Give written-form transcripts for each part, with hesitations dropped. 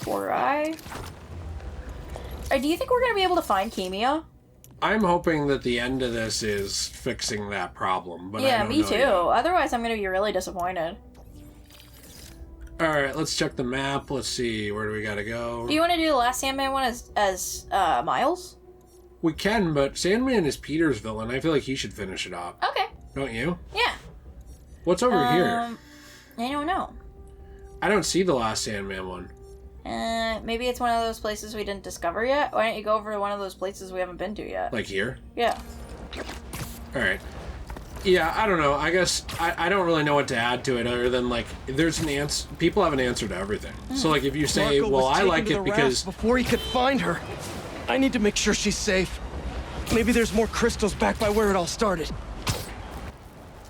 4i. Do you think we're going to be able to find Kimia? I'm hoping that the end of this is fixing that problem, but I don't me know too. yet. Otherwise, I'm going to be really disappointed. Alright, let's check the map. Let's see, where do we gotta go? Do you want to do the last Sandman one as Miles? We can, but Sandman is Peter's villain. I feel like he should finish it off. Okay. Don't you? Yeah. What's over here? I don't know. I don't see the last Sandman one. Maybe it's one of those places we didn't discover yet? Why don't you go over to one of those places we haven't been to yet? Like here? Yeah. Alright. Yeah, I don't know. I guess I don't really know what to add to it other than, like, there's an answer. People have an answer to everything. So, like, if you say, Marko well, was I taken like to it the because... raft before he could find her. I need to make sure she's safe. Maybe there's more crystals back by where it all started.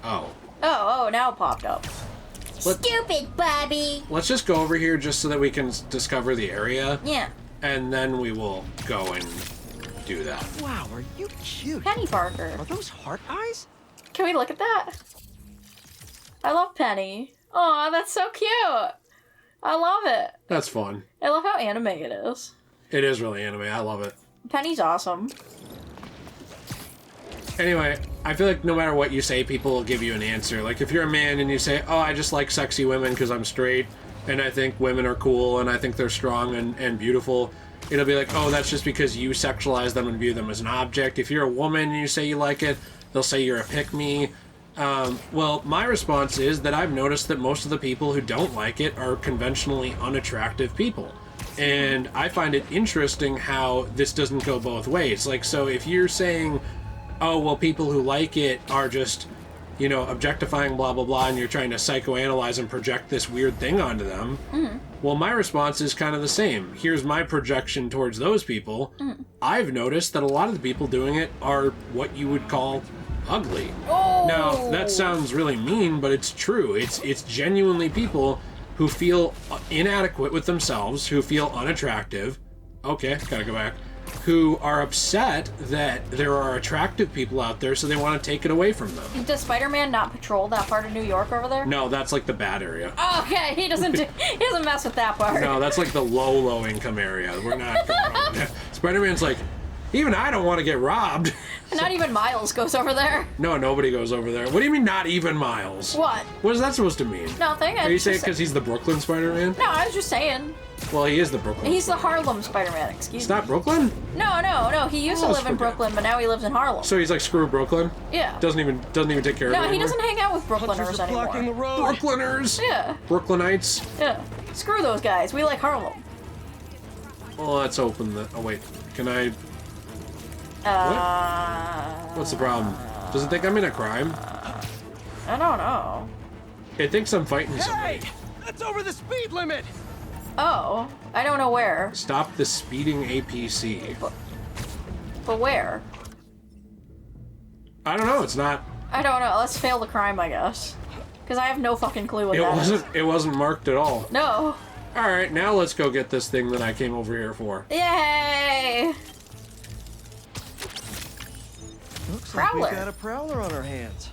Oh. Oh, now it popped up. Stupid Bobby! Let's just go over here just so that we can discover the area. Yeah. And then we will go and do that. Wow, are you cute? Penny Parker. Are those heart eyes? Can we look at that? I love Penny. Aw, that's so cute. I love it. That's fun. I love how anime it is. It is really anime. I love it. Penny's awesome. Anyway, I feel like no matter what you say, people will give you an answer. Like, if you're a man and you say, oh, I just like sexy women because I'm straight, and I think women are cool, and I think they're strong and beautiful, it'll be like, oh, that's just because you sexualize them and view them as an object. If you're a woman and you say you like it, they'll say you're a pick-me. Well, my response is that I've noticed that most of the people who don't like it are conventionally unattractive people. And I find it interesting how this doesn't go both ways. Like, so if you're saying, oh, well, people who like it are just, you know, objectifying blah, blah, blah, and you're trying to psychoanalyze and project this weird thing onto them, well, my response is kind of the same. Here's my projection towards those people. I've noticed that a lot of the people doing it are what you would call ugly. Oh! Now, that sounds really mean, but it's true. It's genuinely people who feel inadequate with themselves, who feel unattractive. Okay, gotta go back. Who are upset that there are attractive people out there, so they want to take it away from them. Does Spider-Man not patrol that part of New York over there? No, that's like the bad area. Oh, okay, he doesn't mess with that part. No, that's like the low income area. We're not going there. Spider-Man's like, even I don't want to get robbed. Not even Miles goes over there. No, nobody goes over there. What do you mean not even Miles? What? What is that supposed to mean? Nothing. Are you saying because he's the Brooklyn Spider-Man? No, I was just saying. Well, he is the Brooklyn. He's the Harlem Spider-Man, excuse It's me. not Brooklyn? No. He used to live in Brooklyn, but now he lives in Harlem. So he's like, screw Brooklyn? Yeah. Doesn't even take care of it No, he anymore? doesn't hang out with Hunters Brooklyners are blocking the anymore. road. Brooklyners? Yeah. Brooklynites? Yeah. Screw those guys. We like Harlem. Well, let's open the... Oh, wait. Can I... What? What's the problem? Does it think I'm in a crime? I don't know. It thinks I'm fighting somebody. Hey! That's over the speed limit! Oh, I don't know where. Stop the speeding APC. But where? I don't know. It's not... I don't know. Let's fail the crime, I guess. Because I have no fucking clue what that is. It wasn't marked at all. No. Alright, now let's go get this thing that I came over here for. Yay! Looks Prowler. like we got a prowler on our hands.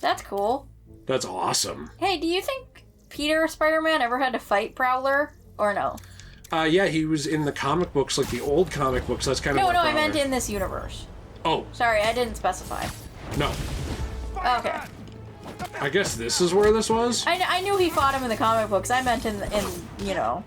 That's cool. That's awesome. Hey, do you think Peter Spider-Man ever had to fight Prowler? Or no? Yeah, he was in the comic books, like the old comic books. That's kind of No, I meant in this universe. Oh. Sorry, I didn't specify. No. Okay. I guess this is where this was? I knew he fought him in the comic books. I meant in you know.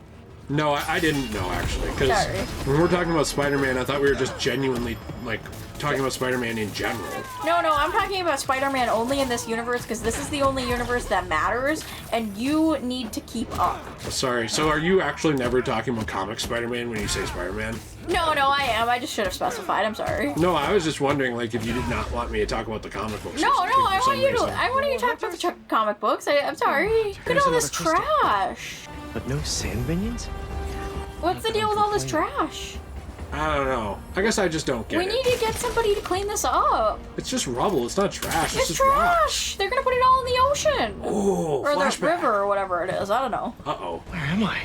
No, I didn't know, actually. Because Sorry. when we're talking about Spider-Man, I thought we were just genuinely, like, talking about Spider-Man in general. No, I'm talking about Spider-Man only in this universe because this is the only universe that matters, and you need to keep up. Sorry, so are you actually never talking about comic Spider-Man when you say Spider-Man? No, I am. I just should have specified. I'm sorry. No, I was just wondering, like, if you did not want me to talk about the comic books. No, or something I for want some you to. reason. I want you to talk about the comic books. I'm sorry. Look at There's all this another crystal. trash. But no sand minions? What's the deal with all this trash? I don't know. I guess I just don't get We it. need to get somebody to clean this up. It's just rubble. It's not trash. It's just trash. rocks. They're gonna put it all in the ocean. Oh, or the flashback. river or whatever it is. I don't know. Uh-oh. Where am I?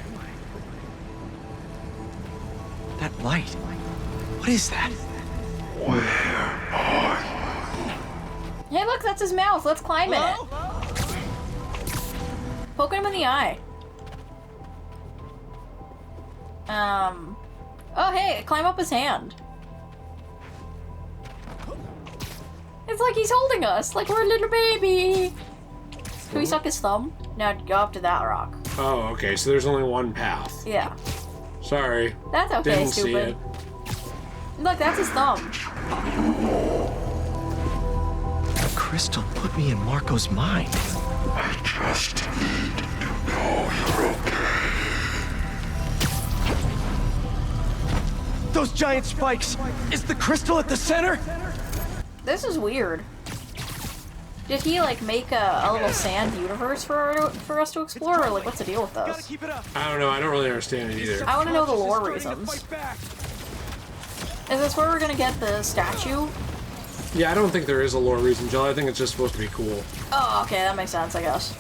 That light. What is that? Hey, look, that's his mouth. Let's climb in it. Poke him in the eye. Oh, hey, climb up his hand. It's like he's holding us, like we're a little baby. Can we suck his thumb? Now go up to that rock. Oh, okay, so there's only one path. Yeah. Sorry. That's okay, Didn't stupid. see it. Look, that's his thumb. The crystal put me in Marco's mind. I just need to know you're okay. Those giant spikes! Is the crystal at the center? This is weird. Did he, like, make a little sand universe for us to explore, or, like, what's the deal with Gotta this? keep it up. I don't know, I don't really understand it either. I want to know the lore Consciousness starting to reasons. fight back. Is this where we're gonna get the statue? Yeah, I don't think there is a lore reason, Jill. I think it's just supposed to be cool. Oh, okay, that makes sense, I guess.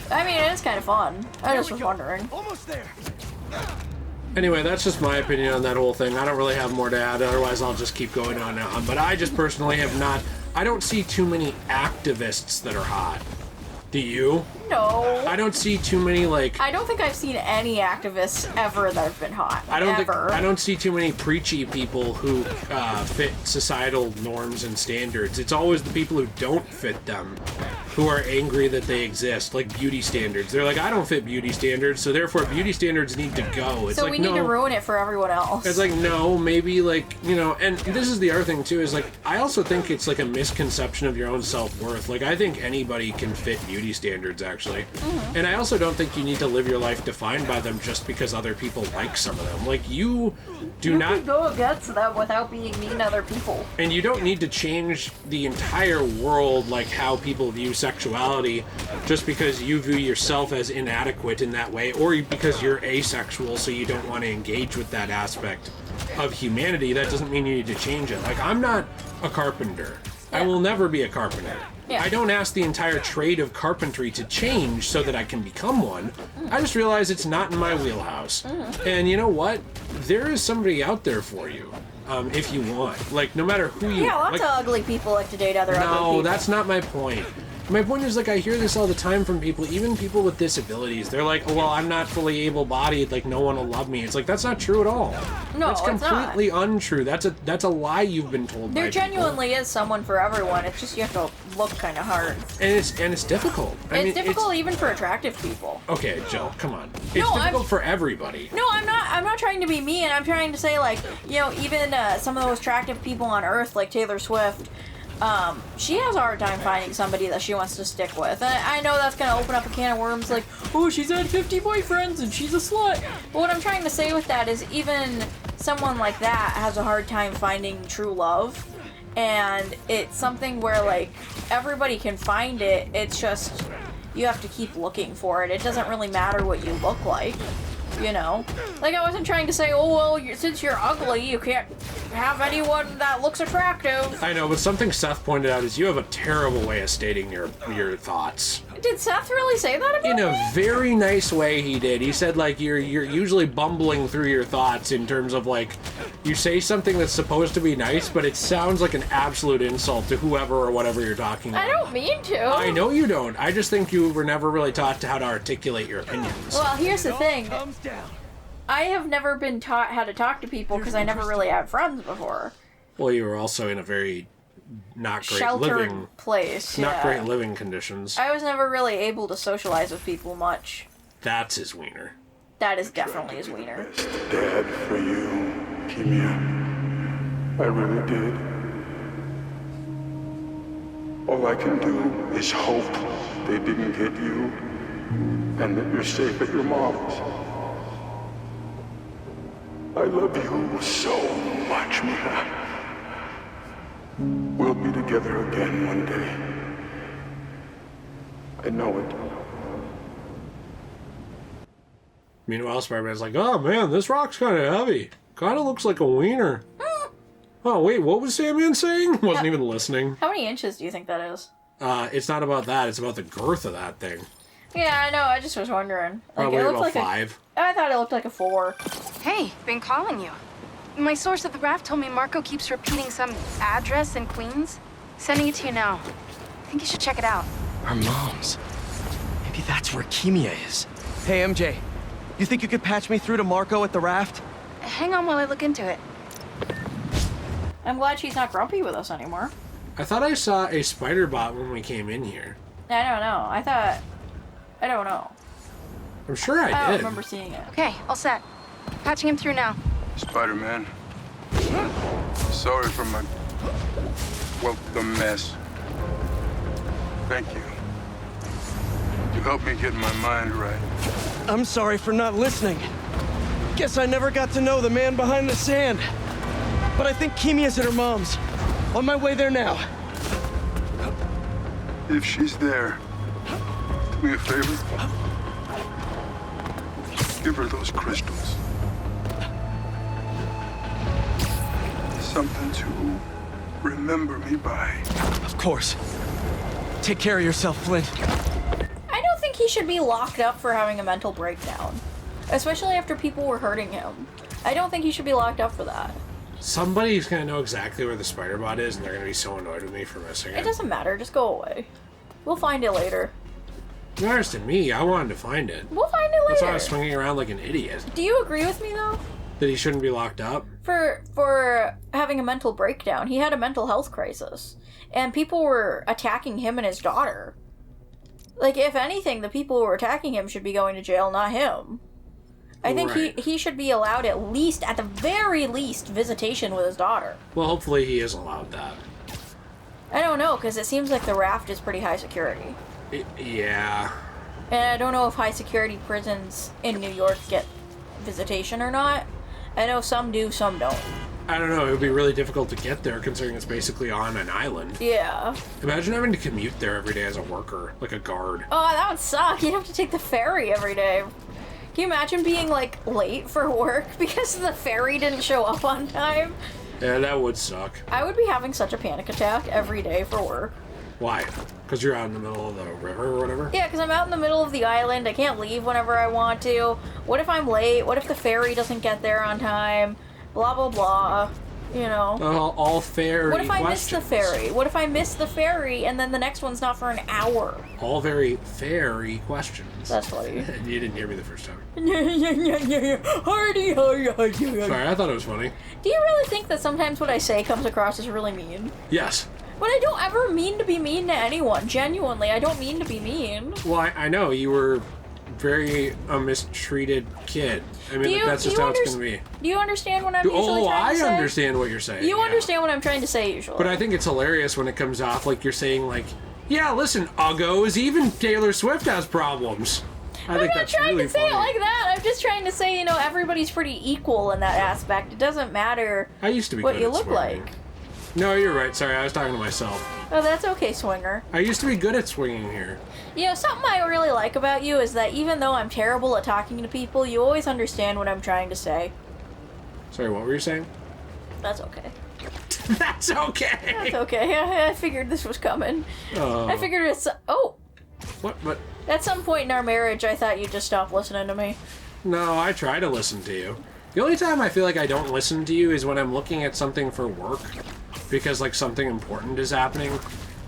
I mean, it is kind of fun. I just was wondering. Almost there. Anyway, that's just my opinion on that whole thing. I don't really have more to add, otherwise I'll just keep going on and on. But I just personally have not... I don't see too many activists that are hot. Do you? No. I don't see too many, like... I don't think I've seen any activists ever that have been hot. I ever. don't see too many preachy people who fit societal norms and standards. It's always the people who don't fit them who are angry that they exist, like beauty standards. They're like, I don't fit beauty standards, so therefore beauty standards need to go. It's So like, we need to ruin it for everyone else. It's like, no, maybe, like, you know, and this is the other thing, too, is, like, I also think it's, like, a misconception of your own self-worth. Like, I think anybody can fit beauty standards, actually. Mm-hmm. And I also don't think you need to live your life defined by them just because other people like some of them. Like, you can go against them without being mean to other people. and you don't need to change the entire world, like how people view sexuality, just because you view yourself as inadequate in that way, or because you're asexual, so you don't want to engage with that aspect of humanity. That doesn't mean you need to change it. Like, I'm not a carpenter. I will never be a carpenter. Yeah. I don't ask the entire trade of carpentry to change so that I can become one. I just realize it's not in my wheelhouse. And you know what? There is somebody out there for you, if you want. Like, no matter who you... Yeah, lots like, of ugly people like to date other ugly people. no, that's not my point. My point is, like, I hear this all the time from people, even people with disabilities. They're like, oh, well, I'm not fully able-bodied, like, no one will love me. It's like, that's not true at all. No, that's it's not. completely untrue. That's a lie you've been told by There people. genuinely is someone for everyone. It's just you have to look kind of hard. And it's difficult. I mean, It's difficult even for attractive people. Okay, Jill, come on. It's No, difficult for everybody. No, I'm not trying to be mean. I'm trying to say, like, you know, even some of the most attractive people on Earth, like Taylor Swift, she has a hard time finding somebody that she wants to stick with. And I know that's gonna open up a can of worms, like, oh, she's had 50 boyfriends and she's a slut. But what I'm trying to say with that is even someone like that has a hard time finding true love. And it's something where, like, everybody can find it. It's just, you have to keep looking for it. It doesn't really matter what you look like. You know? Like, I wasn't trying to say, oh, well, since you're ugly, you can't have anyone that looks attractive. I know, but something Seth pointed out is you have a terrible way of stating your thoughts. Did Seth really say that about In a me? very nice way, he did. He said, like, you're usually bumbling through your thoughts in terms of, like, you say something that's supposed to be nice, but it sounds like an absolute insult to whoever or whatever you're talking about. I don't mean to. I know you don't. I just think you were never really taught how to articulate your opinions. Well, here's the thing. Thumbs down. I have never been taught how to talk to people because I never really had friends before. Well, you were also in a very not great Sheltered living, place. not yeah. great living conditions. I was never really able to socialize with people much. That's his wiener. That is definitely his wiener. Best dad for you, Kimia. I really did. All I can do is hope they didn't hit you and that you're safe at your mom's. I love you so much, Mia. We'll be together again one day. I know it. Meanwhile, Spider-Man's like, oh man, this rock's kind of heavy. Kind of looks like a wiener. Oh wait, what was Sandman saying? Wasn't even listening. How many inches do you think that is? It's not about that. It's about the girth of that thing. Yeah, I know. I just was wondering. Probably it looked about like 5. I thought it looked like a 4. Hey, been calling you. My source at the raft told me Marko keeps repeating some address in Queens. Sending it to you now. I think you should check it out. Our moms. Maybe that's where Kimia is. Hey, MJ. You think you could patch me through to Marko at the raft? Hang on while I look into it. I'm glad she's not grumpy with us anymore. I thought I saw a spider bot when we came in here. I don't know. I don't know. I'm sure I I don't did. remember seeing it. Okay, all set. Patching him through now. Spider-Man. Sorry for my... well, the mess. Thank you. You helped me get my mind right. I'm sorry for not listening. Guess I never got to know the man behind the sand. But I think Kimia's at her mom's. On my way there now. If she's there, do me a favor. Give her those crystals. Something to remember me by. Of course. Take care of yourself, Flint. I don't think he should be locked up for having a mental breakdown. Especially after people were hurting him. I don't think he should be locked up for that. Somebody's gonna know exactly where the spider bot is, and they're gonna be so annoyed with me for missing it. It doesn't matter, just go away. We'll find it later. You understand me? I wanted to find it. We'll find it later. That's why I was swinging around like an idiot. Do you agree with me though? That he shouldn't be locked up? For having a mental breakdown. He had a mental health crisis. And people were attacking him and his daughter. Like, if anything, the people who were attacking him should be going to jail, not him. I think Right. he should be allowed at the very least, visitation with his daughter. Well, hopefully he is allowed that. I don't know, because it seems like the raft is pretty high security. Yeah. And I don't know if high security prisons in New York get visitation or not. I know some do, some don't. I don't know, it would be really difficult to get there considering it's basically on an island. Yeah. Imagine having to commute there every day as a worker, like a guard. Oh, that would suck. You'd have to take the ferry every day. Can you imagine being, like, late for work because the ferry didn't show up on time? Yeah, that would suck. I would be having such a panic attack every day for work. Why? Because you're out in the middle of the river or whatever? Yeah, because I'm out in the middle of the island. I can't leave whenever I want to. What if I'm late? What if the ferry doesn't get there on time? Blah, blah, blah. You know. All fair What if I miss questions. the ferry? What if I miss the ferry and then the next one's not for an hour? All very fairy questions. That's funny. You didn't hear me the first time. Hardy, Sorry, I thought it was funny. Do you really think that sometimes what I say comes across as really mean? Yes. But I don't ever mean to be mean to anyone. Genuinely, I don't mean to be mean. Well, I know you were very a mistreated kid. I mean, that's just how it's going to be. Do you understand what I'm usually trying to say? I understand what you're saying. You yeah. understand what I'm trying to say usually. But I think it's hilarious when it comes off like you're saying, like, yeah, listen, uggos, even Taylor Swift has problems. I'm not that's trying really to say funny. it like that. I'm just trying to say, everybody's pretty equal in that aspect. It doesn't matter I used to be what good you at look swinging. like. No, you're right. Sorry, I was talking to myself. Oh, that's okay, Swinger. I used to be good at swinging here. Something I really like about you is that even though I'm terrible at talking to people, you always understand what I'm trying to say. Sorry, what were you saying? That's okay. That's okay. That's okay. I figured this was coming. Oh. I figured it's... Oh! What? At some point in our marriage, I thought you'd just stop listening to me. No, I try to listen to you. The only time I feel like I don't listen to you is when I'm looking at something for work, because like something important is happening,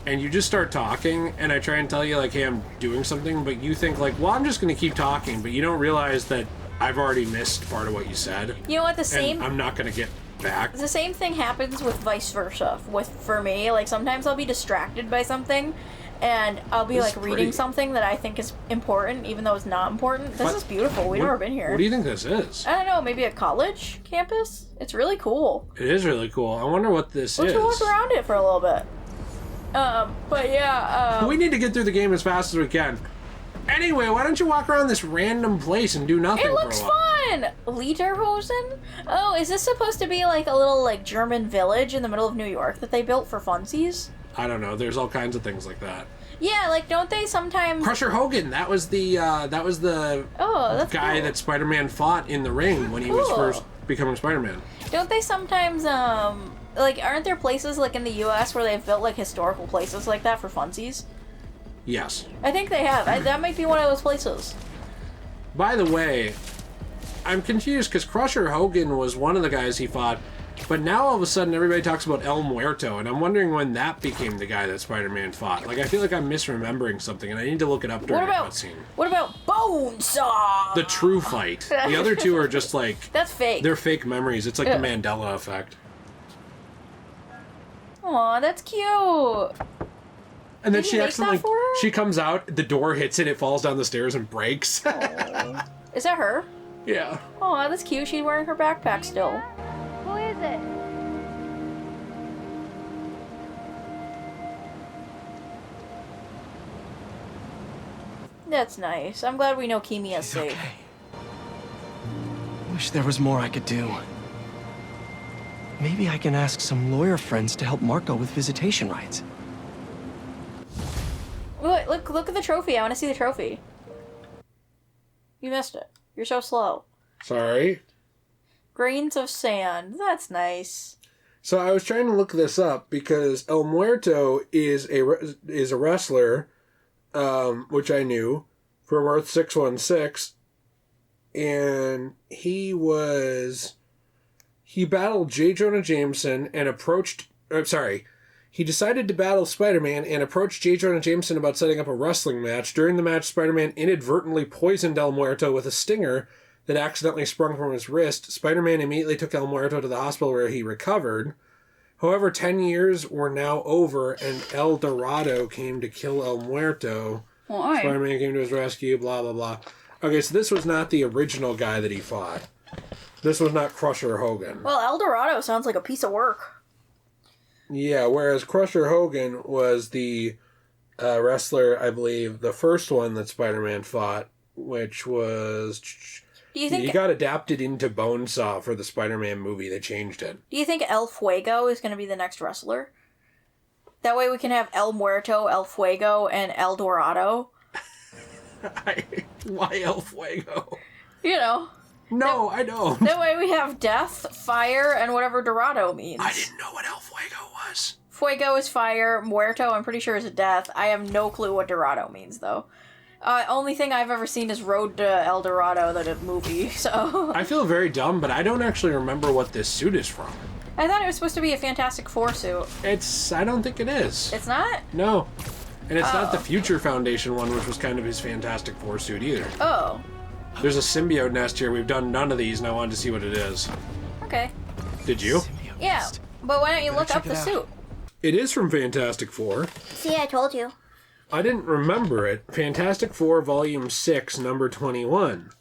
and you just start talking, and I try and tell you like, hey, I'm doing something, but you think like, well, I'm just going to keep talking, but you don't realize that I've already missed part of what you said. You know what? And I'm not going to get back. The same thing happens with vice versa. For me, like sometimes I'll be distracted by something, and I'll be This is like reading pretty. something that I think is important, even though it's not important. This is beautiful. We've never been here. What do you think this is? I don't know. Maybe a college campus. It's really cool. It is really cool. I wonder what this Let's is. walk around it for a little bit. But yeah. We need to get through the game as fast as we can. Anyway, why don't you walk around this random place and do nothing It looks for a while? fun! Lederhosen? Oh, is this supposed to be like a little like German village in the middle of New York that they built for funsies? I don't know. There's all kinds of things like that. Yeah, like don't they sometimes... Crusher Hogan. That was the Oh, that's guy cool. that Spider-Man fought in the ring when he was Cool. first becoming Spider-Man. Don't they sometimes like aren't there places like in the US where they've built like historical places like that for funsies? Yes. I think they have. That might be one of those places. By the way, I'm confused because Crusher Hogan was one of the guys he fought, But now all of a sudden everybody talks about El Muerto, and I'm wondering when that became the guy that Spider-Man fought. Like, I feel like I'm misremembering something, and I need to look it up during the cutscene. What about Bonesaw? The true fight. The other two are just like... That's fake. They're fake memories. It's like the Mandela effect. Aw, that's cute. And then Did he make that for her? she comes out, the door hits it, it falls down the stairs and breaks. Is that her? Yeah. Aw, that's cute. She's wearing her backpack still. Who is it? That's nice. I'm glad we know Kimia's safe. Okay. Wish there was more I could do. Maybe I can ask some lawyer friends to help Marko with visitation rights. Look at the trophy. I want to see the trophy. You missed it. You're so slow. Sorry. Grains of sand. That's nice. So I was trying to look this up because El Muerto is a wrestler, which I knew, from Earth 616, and he battled J. Jonah Jameson and he decided to battle Spider-Man and approached J. Jonah Jameson about setting up a wrestling match. During the match, Spider-Man inadvertently poisoned El Muerto with a stinger that accidentally sprung from his wrist. Spider-Man immediately took El Muerto to the hospital where he recovered. However, 10 years were now over and El Dorado came to kill El Muerto. Why? Spider-Man came to his rescue, blah, blah, blah. Okay, so this was not the original guy that he fought. This was not Crusher Hogan. Well, El Dorado sounds like a piece of work. Yeah, whereas Crusher Hogan was the wrestler, I believe, the first one that Spider-Man fought, which was... Do you think he got adapted into Bonesaw for the Spider-Man movie. They changed it. Do you think El Fuego is going to be the next wrestler? That way we can have El Muerto, El Fuego, and El Dorado. Why El Fuego? You know. No, I don't. That way we have death, fire, and whatever Dorado means. I didn't know what El Fuego was. Fuego is fire. Muerto, I'm pretty sure, is death. I have no clue what Dorado means, though. Only thing I've ever seen is Road to El Dorado, the movie, so... I feel very dumb, but I don't actually remember what this suit is from. I thought it was supposed to be a Fantastic Four suit. I don't think it is. It's not? No. And it's not the Future Foundation one, which was kind of his Fantastic Four suit either. Oh. There's a symbiote nest here. We've done none of these, and I wanted to see what it is. Okay. Did you? Symbiote Yeah, nest. but why don't you look check up the it out. suit? It is from Fantastic Four. See, I told you. I didn't remember it. Fantastic Four, Volume 6, number 21.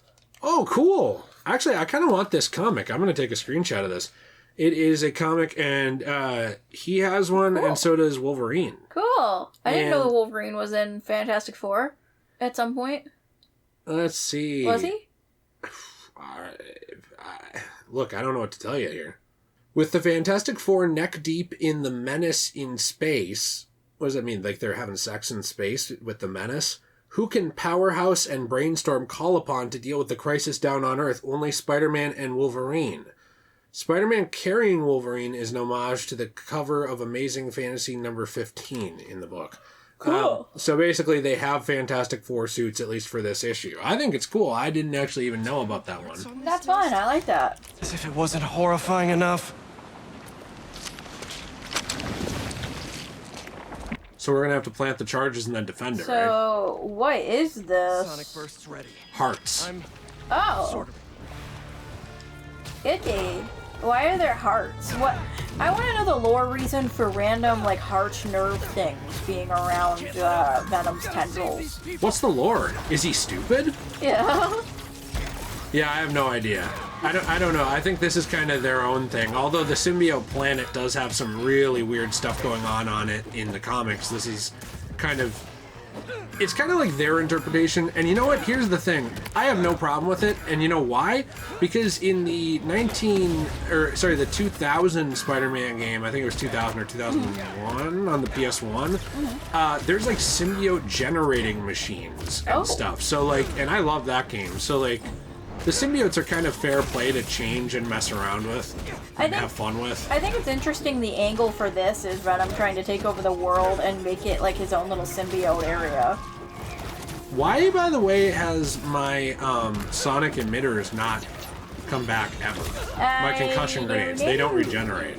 Oh, cool. Actually, I kind of want this comic. I'm going to take a screenshot of this. It is a comic, and he has one, Cool. and so does Wolverine. Cool. I didn't know And- the Wolverine was in Fantastic Four at some point. Let's see. Was he? Look, I don't know what to tell you here. With the Fantastic Four neck deep in the menace in space, what does that mean? Like they're having sex in space with the menace? Who can Powerhouse and Brainstorm call upon to deal with the crisis down on Earth? Only Spider-Man and Wolverine. Spider-Man carrying Wolverine is an homage to the cover of Amazing Fantasy number 15 in the book. Cool. So basically they have Fantastic Four suits, at least for this issue. I think it's cool. I didn't actually even know about that one. That's fine. I like that. As if it wasn't horrifying enough. So we're going to have to plant the charges and then defend it, right? So, what is this? Sonic bursts ready. Hearts. I'm Oh, sort of. icky. Why are there hearts? What? I want to know the lore reason for random, like, heart nerve things being around Venom's tendrils. What's the lore? Is he stupid? Yeah. Yeah, I have no idea. I don't know. I think this is kind of their own thing. Although the symbiote planet does have some really weird stuff going on it in the comics. This is kind of... It's kind of like their interpretation. And you know what? Here's the thing. I have no problem with it. And you know why? Because in the 2000 Spider-Man game, I think it was 2000 or 2001 on the PS1, there's like symbiote generating machines and stuff. So like, and I love that game. So like, the symbiotes are kind of fair play to change and mess around with and have fun with. I think it's interesting the angle for this is Venom trying to take over the world and make it like his own little symbiote area. Why, by the way, has my sonic emitters not come back ever. My concussion grenades, they don't regenerate.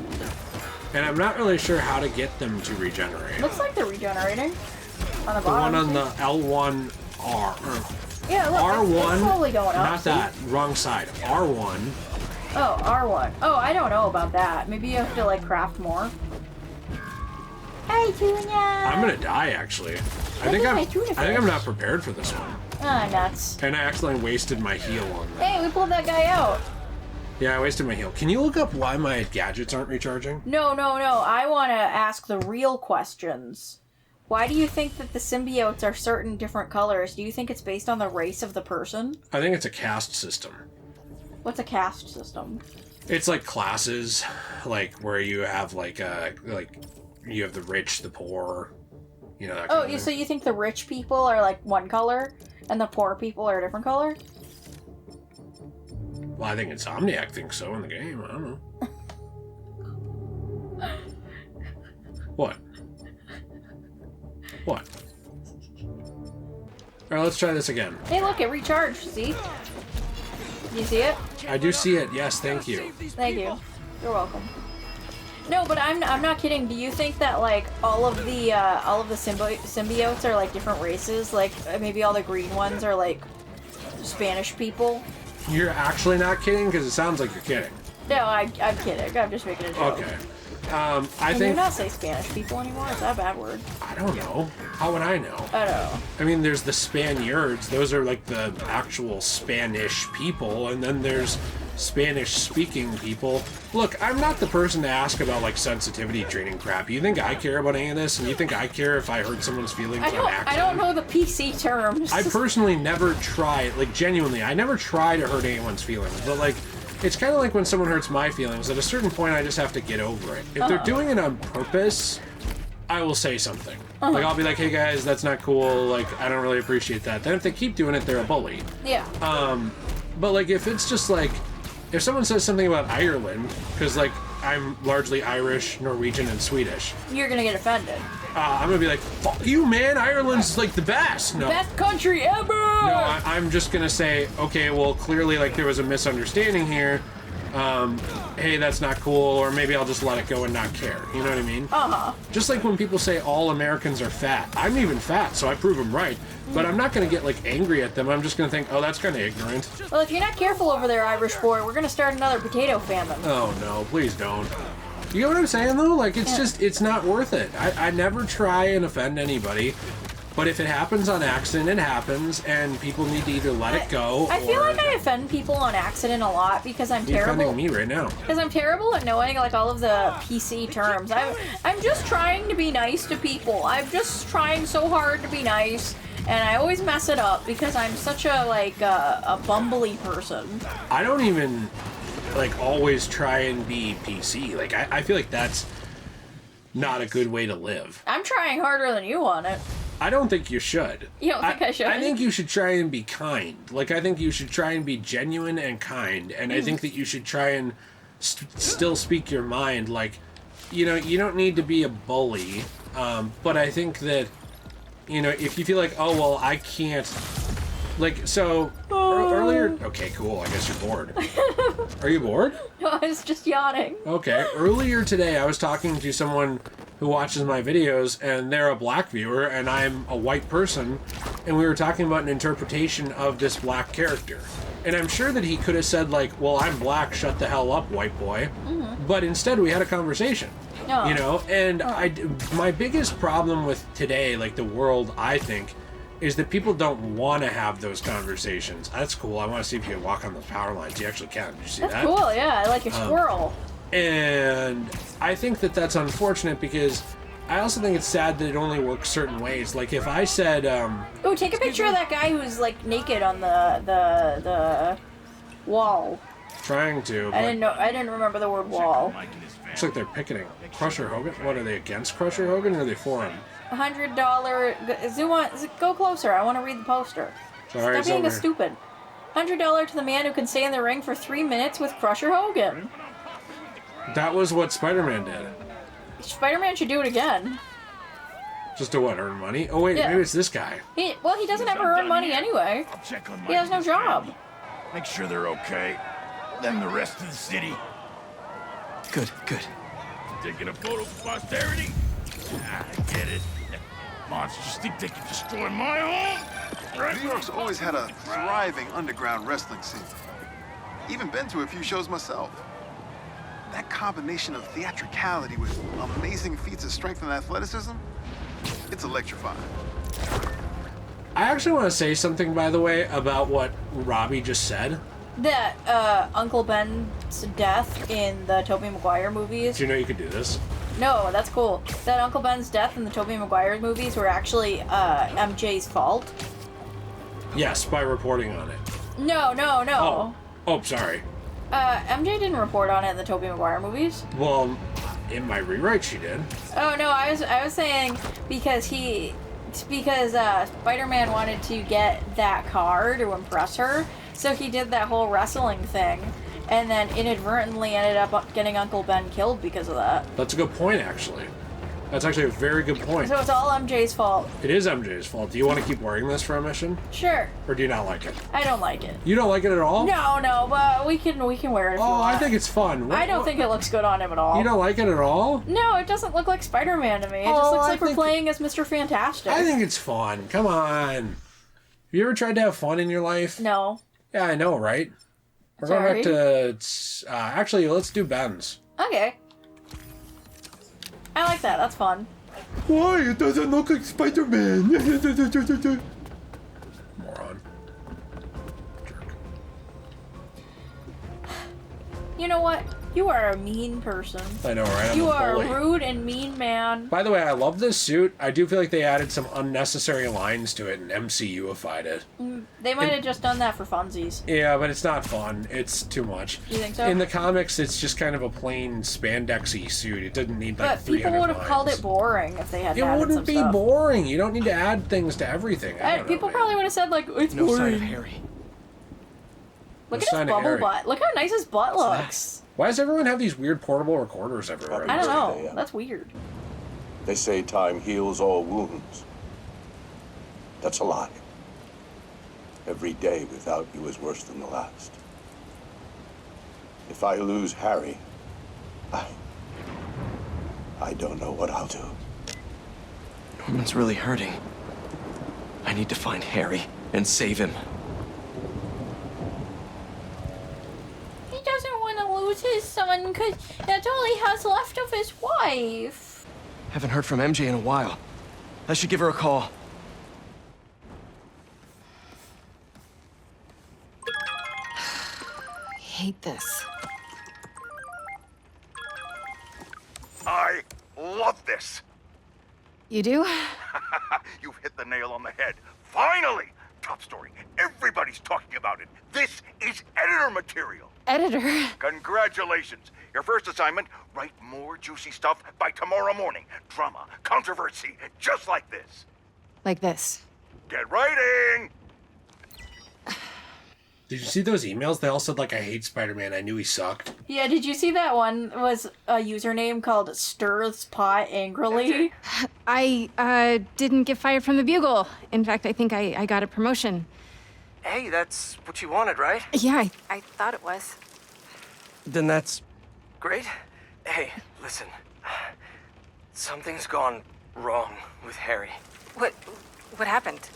And I'm not really sure how to get them to regenerate. Looks like they're regenerating. On the The one bottom. on the L1R. Yeah, look, R1. it's slowly going up. Not that. Wrong side. R1. Oh, R1. Oh, I don't know about that. Maybe you have to, like, craft more. Hi, Tuna! I'm gonna die, actually. I think I'm not prepared for this one. Ah, nuts. And I accidentally wasted my heal on that. Hey, we pulled that guy out. Yeah, I wasted my heal. Can you look up why my gadgets aren't recharging? No. I want to ask the real questions. Why do you think that the symbiotes are certain different colors? Do you think it's based on the race of the person? I think it's a caste system. What's a caste system? It's like classes, like where you have like you have the rich, the poor, you know. That kind of thing. So you think the rich people are like one color, and the poor people are a different color? Well, I think Insomniac thinks so in the game. I don't know. What? What? Alright, let's try this again. Hey, look, it recharged. See? You see it? I do see it. Yes, thank you. Thank you. You're welcome. No, but I'm not kidding. Do you think that like all of the symbiotes are like different races? Like maybe all the green ones are like Spanish people? You're actually not kidding, because it sounds like you're kidding. No, I'm kidding. I'm just making a joke. Okay. I think... Can you not say Spanish people anymore? Is that a bad word? I don't know. How would I know? I don't know. I mean, there's the Spaniards. Those are like the actual Spanish people. And then there's Spanish-speaking people. Look, I'm not the person to ask about like sensitivity training crap. You think I care about any of this? And you think I care if I hurt someone's feelings on accident? I don't know the PC terms. I personally never try, like genuinely, I never try to hurt anyone's feelings. But like, it's kind of like when someone hurts my feelings. At a certain point, I just have to get over it. If they're doing it on purpose, I will say something. Like, I'll be like, hey guys, that's not cool. Like, I don't really appreciate that. Then if they keep doing it, they're a bully. Yeah. But like, if it's just like, if someone says something about Ireland, because like, I'm largely Irish, Norwegian, and Swedish. You're gonna get offended. I'm gonna be like, fuck you, man, Ireland's like the best. No. Best country ever! No, I'm just gonna say, okay, well, clearly, like, there was a misunderstanding here. Hey, that's not cool, or maybe I'll just let it go and not care. You know what I mean? Just like when people say all Americans are fat. I'm even fat, so I prove them right. But I'm not gonna get, like, angry at them. I'm just gonna think, oh, that's kind of ignorant. Well, if you're not careful over there, Irish boy, we're gonna start another potato famine. Oh, no, please don't. You know what I'm saying, though? Like, it's just, it's not worth it. I never try and offend anybody. But if it happens on accident, it happens, and people need to either let it go. I feel like I offend people on accident a lot because I'm You're terrible. offending me right now. Because I'm terrible at knowing like all of the PC terms. I'm just trying to be nice to people. I'm just trying so hard to be nice, and I always mess it up because I'm such a like a bumbly person. I don't even like always try and be PC. Like I feel like that's not a good way to live. I'm trying harder than you on it. I don't think you should. You don't think I should? I think you should try and be kind. Like, I think you should try and be genuine and kind. And I think that you should try and still speak your mind. Like, you know, you don't need to be a bully. But I think that, you know, if you feel like, oh, well, I can't... Like, so, earlier... Okay, cool. I guess you're bored. Are you bored? No, I was just yawning. Okay. Earlier today, I was talking to someone who watches my videos, and they're a black viewer, and I'm a white person, and we were talking about an interpretation of this black character. And I'm sure that he could have said, like, well, I'm black, shut the hell up, white boy. But instead, we had a conversation. You know? And my biggest problem with today, like the world, I think, is that people don't want to have those conversations. That's cool. I want to see if you can walk on those power lines. You actually can. Did you see that? That's cool, yeah. I like your squirrel. And I think that that's unfortunate because I also think it's sad that it only works certain ways. Like if I said, oh, take a picture of that guy who's like naked on the wall. Trying to. I didn't remember the word wall. Looks like they're picketing Crusher Hogan. What are they, against Crusher Hogan, or are they for him? $100. Zoom on. Go closer. I want to read the poster. Sorry, Stop being a stupid. $100 to the man who can stay in the ring for 3 minutes with Crusher Hogan. That was what Spider-Man did. Spider-Man should do it again. Just to what, earn money? Oh wait, maybe it's this guy. He doesn't ever earn money anyway. He has no job. Make sure they're okay. than the rest of the city. Good, good. Taking a photo for posterity? I get it. Monsters think they can destroy my home? Right? New York's always had a thriving underground wrestling scene. Even been to a few shows myself. That combination of theatricality with amazing feats of strength and athleticism, it's electrifying. I actually want to say something, by the way, about what Robbie just said. That Uncle Ben's death in the Tobey Maguire movies. Do you know you could do this? No, that's cool. That Uncle Ben's death in the Tobey Maguire movies were actually MJ's fault. Yes, by reporting on it. No. Oh, sorry. MJ didn't report on it in the Tobey Maguire movies. Well, in my rewrite, she did. Oh no, I was saying because Spider-Man wanted to get that car to impress her, so he did that whole wrestling thing, and then inadvertently ended up getting Uncle Ben killed because of that. That's a good point, actually. That's actually a very good point. So it's all MJ's fault. It is MJ's fault. Do you want to keep wearing this for a mission? Sure. Or do you not like it? I don't like it. You don't like it at all? No, but we can wear it if you want. I think it's fun. I don't think it looks good on him at all. You don't like it at all? No, it doesn't look like Spider-Man to me. It just looks like we're playing as Mr. Fantastic. I think it's fun. Come on. Have you ever tried to have fun in your life? No. Yeah, I know, right? We're Sorry. going back to... actually, let's do Ben's. Okay. I like that. That's fun. Why? It doesn't look like Spider-Man. Moron. Jerk. You know what? You are a mean person. I know, right? I'm You a are bully. a rude and mean man. By the way, I love this suit. I do feel like they added some unnecessary lines to it and MCU-ified it. They might have just done that for funsies. Yeah, but it's not fun. It's too much. You think so? In the comics, it's just kind of a plain spandexy suit. It doesn't need like But 300 people would have lines. called it boring if they had It added wouldn't some be stuff. boring. You don't need to add things to everything. I don't know, People man. probably would have said like, it's No boring. sign of Harry. Look No at sign his of bubble Harry. butt. Look how nice his butt looks. Why does everyone have these weird portable recorders everywhere? I don't know. That's weird. They say time heals all wounds. That's a lie. Every day without you is worse than the last. If I lose Harry, I don't know what I'll do. Norman's really hurting. I need to find Harry and save him. He doesn't want to lose his son because that's all he has left of his wife. Haven't heard from MJ in a while. I should give her a call. I hate this. I love this. You do? You've hit the nail on the head. Finally! Top story. Everybody's talking about it. This is editor material. Editor. Congratulations. Your first assignment, write more juicy stuff by tomorrow morning. Drama, controversy, just like this. Like this. Get writing! Did you see those emails? They all said, like, I hate Spider-Man. I knew he sucked. Yeah, did you see that one was a username called Stirs Pot Angrily? I didn't get fired from the Bugle. In fact, I think I got a promotion. Hey, that's what you wanted, right? Yeah, I thought it was. Then that's great. Hey, listen. Something's gone wrong with Harry. What happened?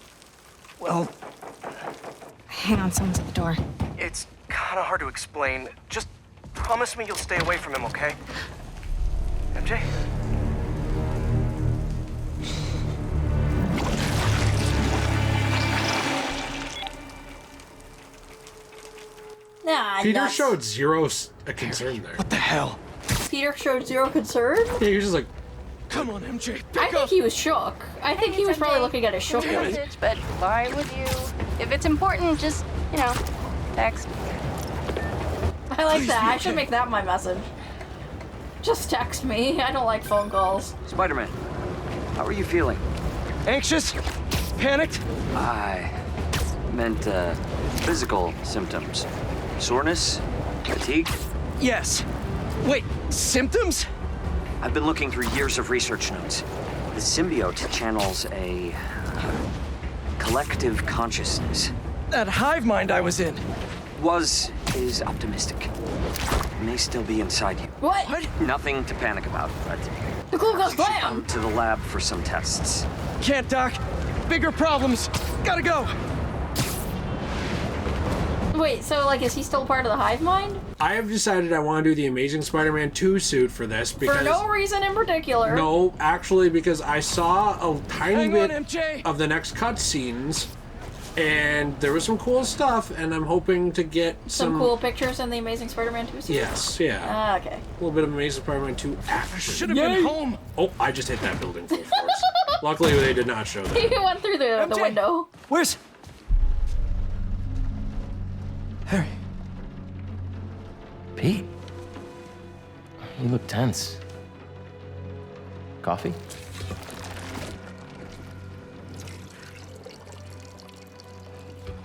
Well, Hang on, someone's at the door. it's kind of hard to explain. Just promise me you'll stay away from him, okay? MJ? Nah, Peter nuts. showed zero concern there. What the hell? Peter showed zero concern? Yeah, he was just like, Come on, MJ, I think he was shook. I think he was probably looking at his shook. Message, but why would you? If it's important, just, text. I like that. I should make that my message. Just text me. I don't like phone calls. Spider-Man, how are you feeling? Anxious? Panicked? I meant, physical symptoms. Soreness? Fatigue? Yes. Wait, symptoms? I've been looking through years of research notes. The symbiote channels a collective consciousness. That hive mind I was in. Was is optimistic. It may still be inside you. What? Nothing to panic about, but The Ku Klux you should Klan! come to the lab for some tests. Can't, Doc. Bigger problems. Gotta go. Wait, so, like, is he still part of the hive mind? I have decided I want to do the Amazing Spider-Man 2 suit for this because... For no reason in particular. No, actually, because I saw a tiny Hang bit on, MJ. of the next cutscenes, and there was some cool stuff, and I'm hoping to get Some cool pictures in the Amazing Spider-Man 2 suit? Yes, yeah. Okay. A little bit of Amazing Spider-Man 2 action. Should have been home. Oh, I just hit that building full force. Luckily, they did not show He that. went through the MJ. window. Where's... Harry. Pete? You look tense. Coffee?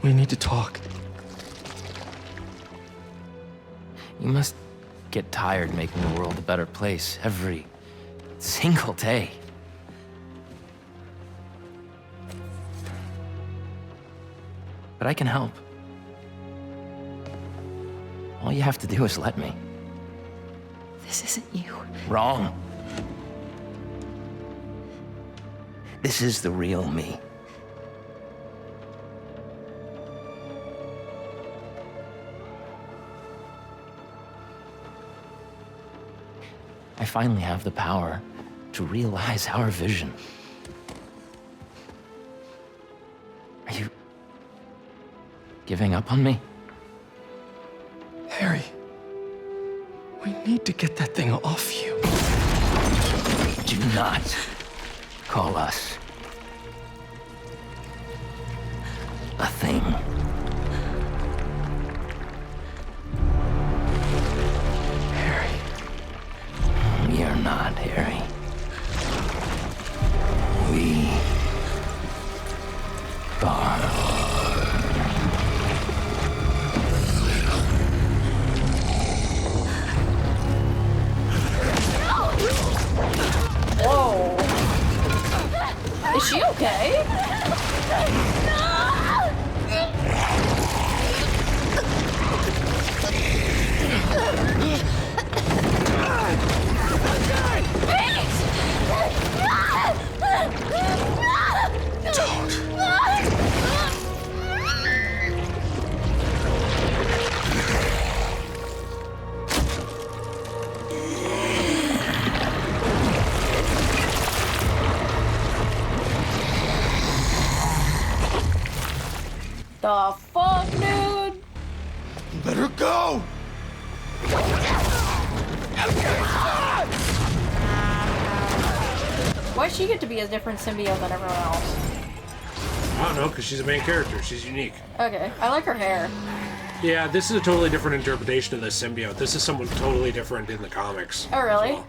We need to talk. You must get tired making the world a better place every single day. But I can help. All you have to do is let me. This isn't you. Wrong. This is the real me. I finally have the power to realize our vision. Are you giving up on me? Harry, we need to get that thing off you. Do not call us a thing. Harry. We are not, Harry. We are. Whoa. Is she okay? The fuck, dude? Let her go! Why'd she get to be a different symbiote than everyone else? I don't know, because she's a main character. She's unique. Okay, I like her hair. Yeah, this is a totally different interpretation of the symbiote. This is someone totally different in the comics. Oh, really? as well.